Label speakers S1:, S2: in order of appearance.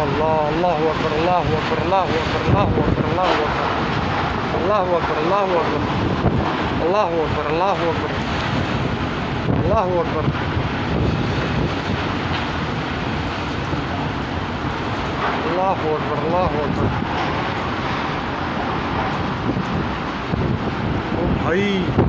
S1: अल्लाह, अल्लाहु अकबर, अल्लाहु अकबर, अल्लाहु अकबर, अल्लाहु अकबर, अल्लाहु अकबर, अल्लाहु अकबर, अल्लाहु अकबर, अल्लाहु अकबर, अल्लाहु अकबर, अल्लाहु अकबर, अल्लाहु अकबर। ओ भाई